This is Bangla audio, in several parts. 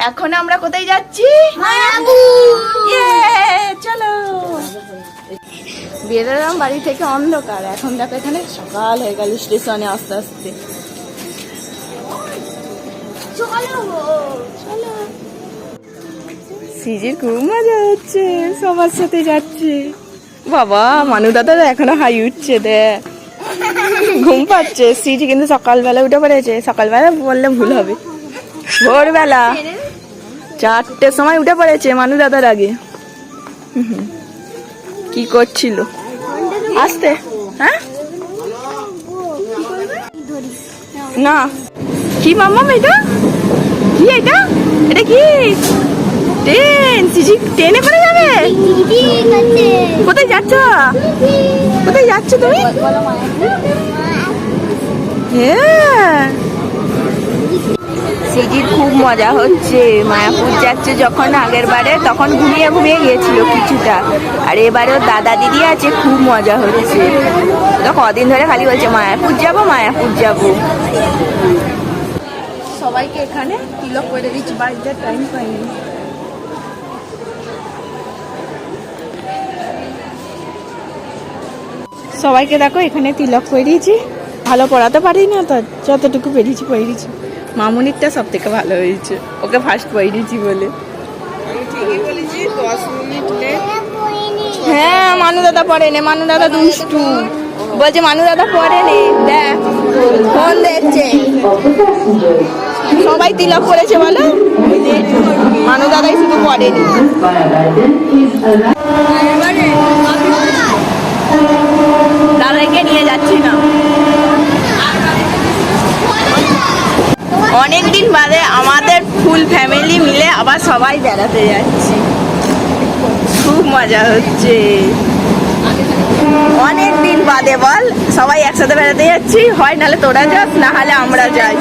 এখন আমরা কোথায় যাচ্ছি? চলো। বেরোলাম বাড়ি থেকে অন্ধকার, এখন দেখো এখানে সকাল হয়ে গেল স্টেশনে আস্তে আস্তে। সিজির খুব মজা হচ্ছে, সবার সাথে যাচ্ছে। বাবা মানু দাদা এখনো হাই উঠছে, দেখ ঘুম পাচ্ছে। সিজি কিন্তু সকালবেলা উঠে পড়েছে, সকালবেলা বললে ভুল হবে, ভোরবেলা 4টের সময় উঠে পড়েছে মানু দাদার আগে। কি করছিল আসতে? হ্যাঁ না কি মাম্মা এটা কি? এটা এটা কি? ট্রেন? সিজি ট্রেনে করে যাবে? কোথায় যাচ্ছ? কোথায় যাচ্ছ তুমি? হ্যাঁ সিজির খুব মজা হচ্ছে। মায়াপুর যাচ্ছে, যখন আগের বারে তখন ঘুমিয়ে ঘুমিয়ে গিয়েছিল কিছুটা, আর এবারেও দাদা দিদি আছে, খুব মজা হচ্ছে। তো কদিন ধরে খালি বলছে মায়াপুর যাবো মায়াপুর যাবো। সবাইকে এখানে তিলক করে দিচ্ছি, বাড়িতে টাইম পাইনি। সবাইকে দেখো এখানে তিলক করে দিয়েছি। ভালো পড়াতে পারি না, তো যতটুকু পেরেছি পড়িয়েছি। মামুনিরটা সব থেকে ভালো হয়েছে, ওকে ফার্স্ট পড়িয়েছি বলে। হ্যাঁ মানু দাদা পড়েনি, মানু দাদা দুষ্টু, বলছে মানু দাদা পড়েনি, দেখ ফোন দেখছে। সবাই তিলক করেছে বলো, মানু দাদাই শুধু পড়েনি। দাদাইকে নিয়ে যাচ্ছি না, অনেকদিন বাদে আমাদের ফুল ফ্যামিলি মিলে আবার সবাই বেড়াতে যাচ্ছি, খুব মজা হচ্ছে। অনেকদিন বাদে বল সবাই একসাথে বেড়াতে যাচ্ছি, হয় নাহলে তোরা যাস না হলে আমরা যাই।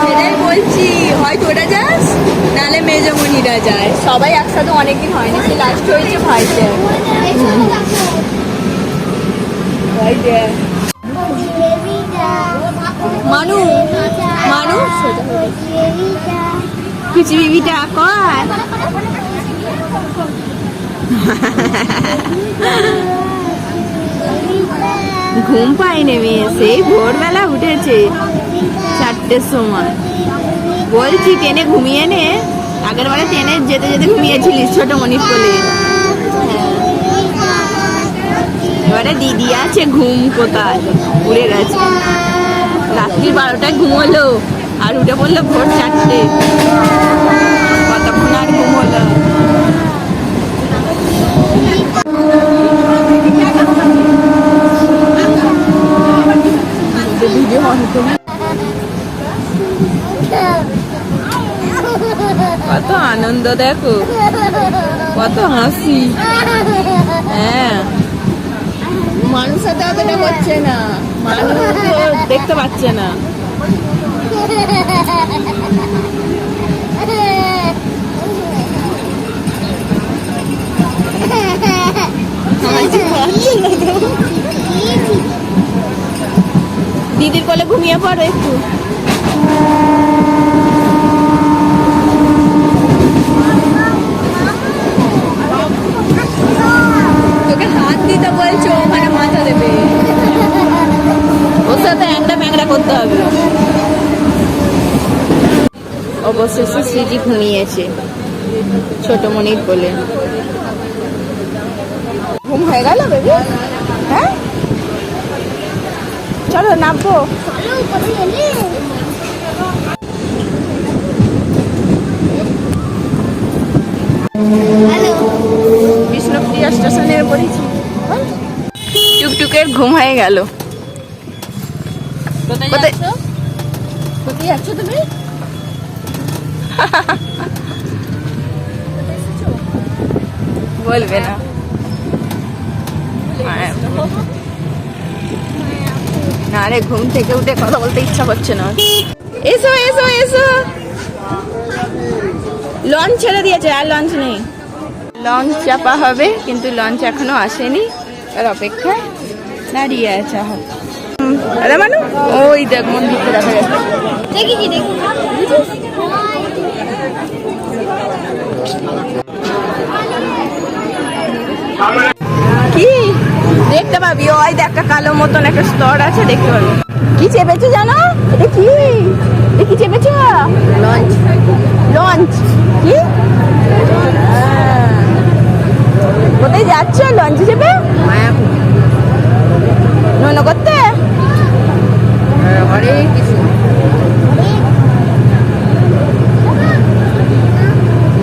সেটাই বলছি, হয় তোরা যাস নাহলে মেজমণিরা যায়, সবাই একসাথে অনেকদিন হয়নি, সে লাস্ট হয়েছে ভাইতে। মানু মানু কিছু বিবিটা কয় ঘুম পায়নি মেয়ে, সেই ভোরবেলা উঠেছে 4টের সময়। বলছি ট্রেনে ঘুমিয়ে নে, আগের বারে ট্রেনে যেতে যেতে ঘুমিয়েছিলিস ছোট মনির কোলে। এবারে দিদি আছে, ঘুম কোথায় উড়ে গেছে। রাত্রি 12টায় ঘুমোলো আর উঠে পড়লো ভোর 4টে, কতক্ষণ আর ঘুম হলো। কত আনন্দ দেখো, কত হাসি। হ্যাঁ মানুষ সাথে অতটা করছে না, মানুষ দেখতে পাচ্ছে না। দিদির কোলে ঘুমিয়ে পড়ো একটু। তোকে হাত দিতে বলছো, ওখানে মাথা দেবে, ওর সাথে একটা ম্যাংরা করতে হবে। অবশেষে সিজি ঘুমিয়েছে ছোট মনির কোলে। ঘুম হয়ে গেল বেবি? হ্যাঁ চলো নামবো। বিষ্ণুপ্রিয়া স্টেশনে পড়েছি, টুকটুকের ঘুম হয়ে গেল। কোথায় যাচ্ছ তুমি? বলবে না, না রে ঘুম থেকে উঠে কথা বলতে ইচ্ছা করছে না। এসো এসো এসো, লঞ্চ ছেড়ে দিয়েছে, আর লঞ্চ নেই। লঞ্চ চাপা হবে কিন্তু লঞ্চ এখনো আসেনি, আর অপেক্ষায় দাঁড়িয়ে আছে। আরে মানু, ওই দেখ মন্দিরটা দেখা যাচ্ছে। দেখি কি দেখতে পাবি? ওই দেখ একটা কালো মতন একটা স্তর আছে, দেখতে পাবি। কি চেপেছো জানো? এটা কি? এটা কি চেপেছো? লঞ্চ। লঞ্চ কি? কোথায় যাচ্ছ লঞ্চে চেপে? মায়াপুর। নন করতে? হরে কৃষ্ণ।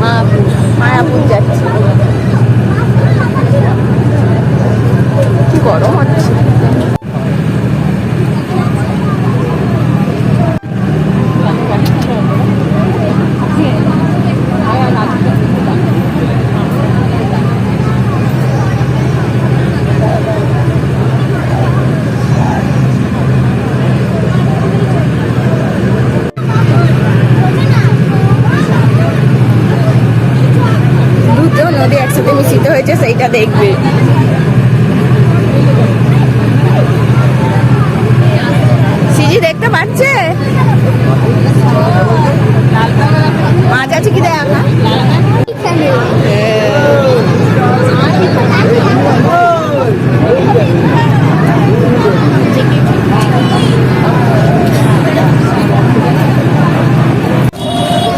মায়াপুর। মায়াপুর যাচ্ছি। কি গরম হচ্ছে। দুটো নদী একসাথে মিশিত হয়েছে, সেইটা দেখবে। সিজি দেখতে পাচ্ছে? মাছ আছে কি দেখ?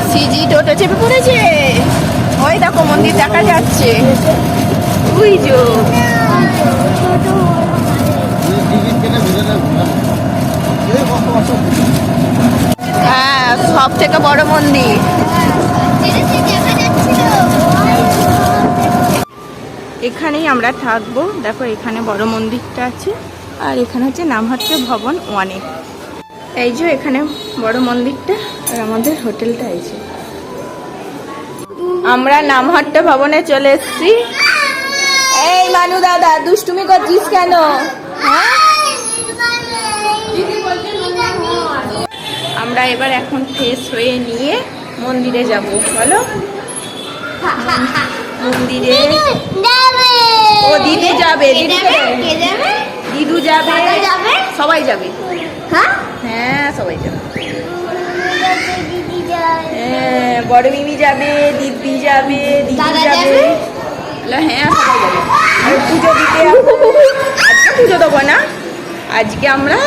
সিজি টোটো চেপে পড়েছে। ওই দেখো মন্দির দেখা যাচ্ছে। ওই যো হ্যাঁ, সব থেকে বড় মন্দির। এখানেই আমরা থাকবো। দেখো এখানে বড় মন্দিরটা আছে, আর এখানে হচ্ছে নামহাট্ট ভবন 1-এ। এই যে এখানে বড় মন্দিরটা, আর আমাদের হোটেলটা এই যে। আমরা নামহাট্ট ভবনে চলে এসেছি। এই মানু দাদা, দুষ্টুমি করছিস কেন? হ্যাঁ, আমরা এবার এখন ফ্রেশ হয়ে নিয়ে মন্দিরে যাব। বলো মন্দিরে। ও দিদি যাবে, দিদু যাবে, সবাই যাবে। হ্যাঁ সবাই যাবে। হ্যাঁ, বড় মিমি যাবে, দিদি যাবে, দিদি যাবে। হ্যাঁ সবাই যাবে। আর পুজো দিতে আজকে পুজো দেবো না, আজকে আমরা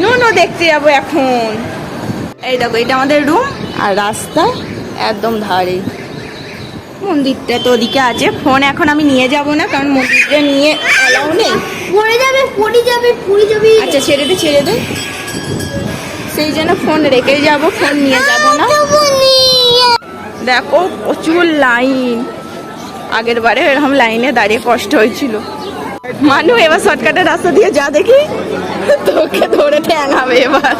নো দেখতে যাবো এখন। এই দেখো এটা আমাদের রুম, আর রাস্তা একদম ধারে। মন্দিরটা তো ওদিকে আছে। ফোন এখন আমি নিয়ে যাব না, কারণ মন্দিরটা নিয়ে এলাও নেই। পুরি যাবে। আচ্ছা ছেড়ে দে। সেই জন্য ফোন রেখে যাব, ফোন নিয়ে যাব না। দেখো প্রচুর লাইন। আগের বারে এরকম লাইনে দাঁড়িয়ে কষ্ট হয়েছিল। মানু এবার শর্টকাটের রাস্তা দিয়ে যা, দেখি তোকে ধরে ঠ্যাঙাবে এবার।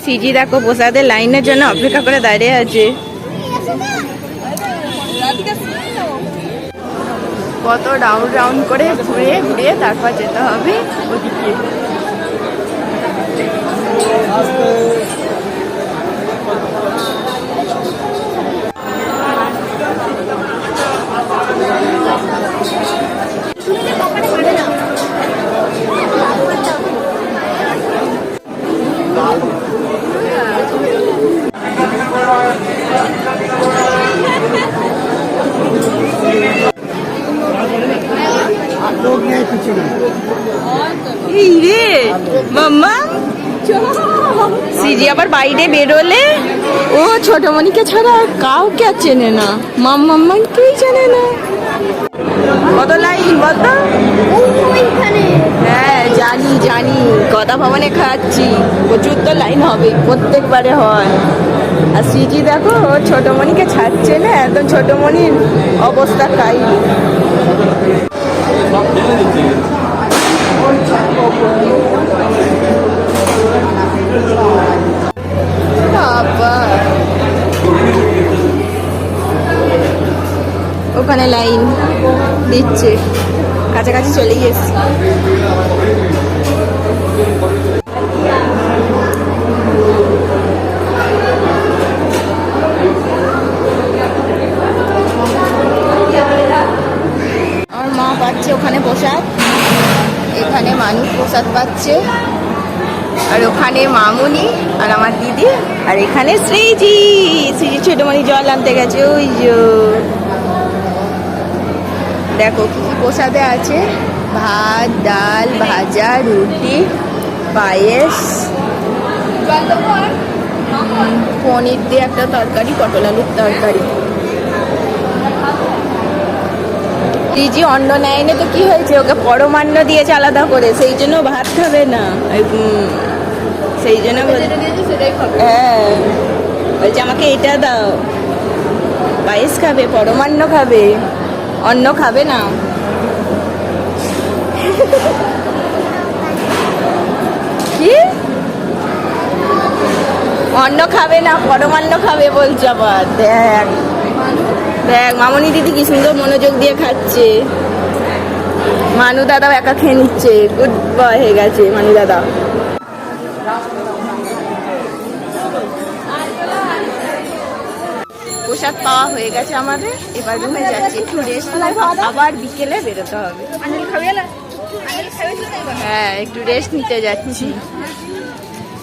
সিজি দেখো প্রসাদের লাইনের জন্য অপেক্ষা করে দাঁড়িয়ে আছে। কত রাউন্ড করে ঘুরিয়ে তারপর যেতে হবে ওদিকে। এই রে মাম্মা, সিজি আবার বাইরে বেরোলে ও ছোটমণিকে ছাড়া কাউকে চেনে না। মাম্মাকেই চেনে না। কত লাইন বলতো? হ্যাঁ জানি, কথা ভবনে খাচ্ছি, প্রচুর তো লাইন হবে, প্রত্যেকবারে হয়। আর সিজি দেখো ছোটমণিকে ছাড়ছে না, একদম ছোটমণির অবস্থা তাই। ওখানে লাইন দিচ্ছে, কাছাকাছি চলেই এসছি। মানুষ প্রসাদ পাচ্ছে, আর ওখানে মামুনি আর আমার দিদি, আর এখানে শ্রীজি ছোটমণি জল আনতে গেছে। ওই যে দেখো কি কি প্রসাদে আছে, ভাত, ডাল, ভাজা, রুটি, পায়েস, পনির দিয়ে একটা তরকারি, পটল আলুর তরকারি। দিদি অন্ন নেয়নি তো কি হয়েছে, ওকে পরমান্ন দিয়েছে আলাদা করে, সেই জন্য ভাত খাবে না। সেই জন্য হ্যাঁ বলছে আমাকে এটা দাও, পায়েস খাবে, পরমান্ন খাবে, অন্ন খাবে না। কি অন্ন খাবে না, পরমান্ন খাবে বলছে আবার। দেখ দেখ মামনি দিদি কি সুন্দর মনোযোগ দিয়ে খাচ্ছে। মানু দাদাও একা খেয়ে নিচ্ছে, গুড বয় হয়ে গেছে মানু দাদা। প্রসাদ পাওয়া হয়ে গেছে আমাদের, এবার রুমে যাচ্ছি, একটু রেস্ট নেবো, আবার বিকেলে বেরোতে হবে। হ্যাঁ একটু রেস্ট নিতে যাচ্ছি।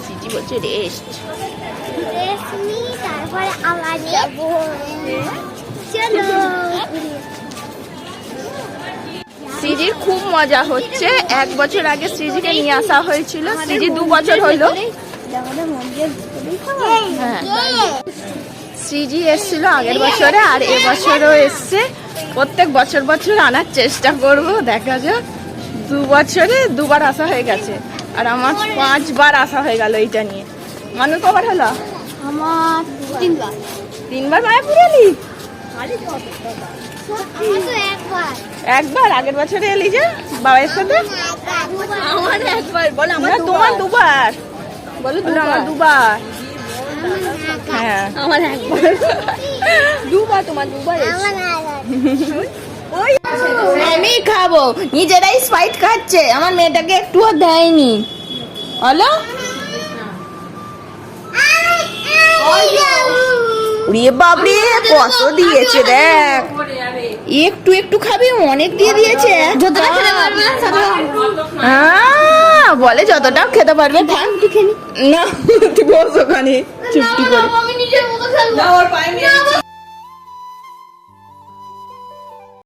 সিটি বলছে রেস্ট। তারপরে আবার যাবো। চলো। শ্রীজির খুব মজা হচ্ছে। 1 বছর আগে শ্রীজিকে নিয়ে আসা হয়েছিল, শ্রীজি 2 বছর হলো। হ্যাঁ শ্রীজি এসেছিল আগের বছরে, আর এবছরও এসছে। প্রত্যেক বছর বছর আনার চেষ্টা করব, দেখা যাক। 2 বছরে 2 বার আসা হয়ে গেছে, আর আমার 5 বার আসা হয়ে গেল এইটা নিয়ে। মানু কবার হলো? আমার 3 বার। 3 বার মায়াপুর এলি? একবার আগের বছরে এলি যে বাবার সাথে। আমার একবার বল, আমার তোমার 2 বার বলো, আমার 2 বার। হ্যাঁ আমার একবার। 2 বার, তোমার 2 বার। আমি খাবো, নিজেরাই স্পাইট খাচ্ছে, আমার মেয়েটাকে একটুও দেয়নি। বলো উড়িয়ে বাবরে কত দিয়েছে দেখ। একটু একটু খাবি, অনেক দিয়ে দিয়েছে। যতটা খেতে পারবে না বলে যতটাও খেতে পারবে। না তুই বস ওখানে চুপটি করে। আমি নিজের মতো খেলবো।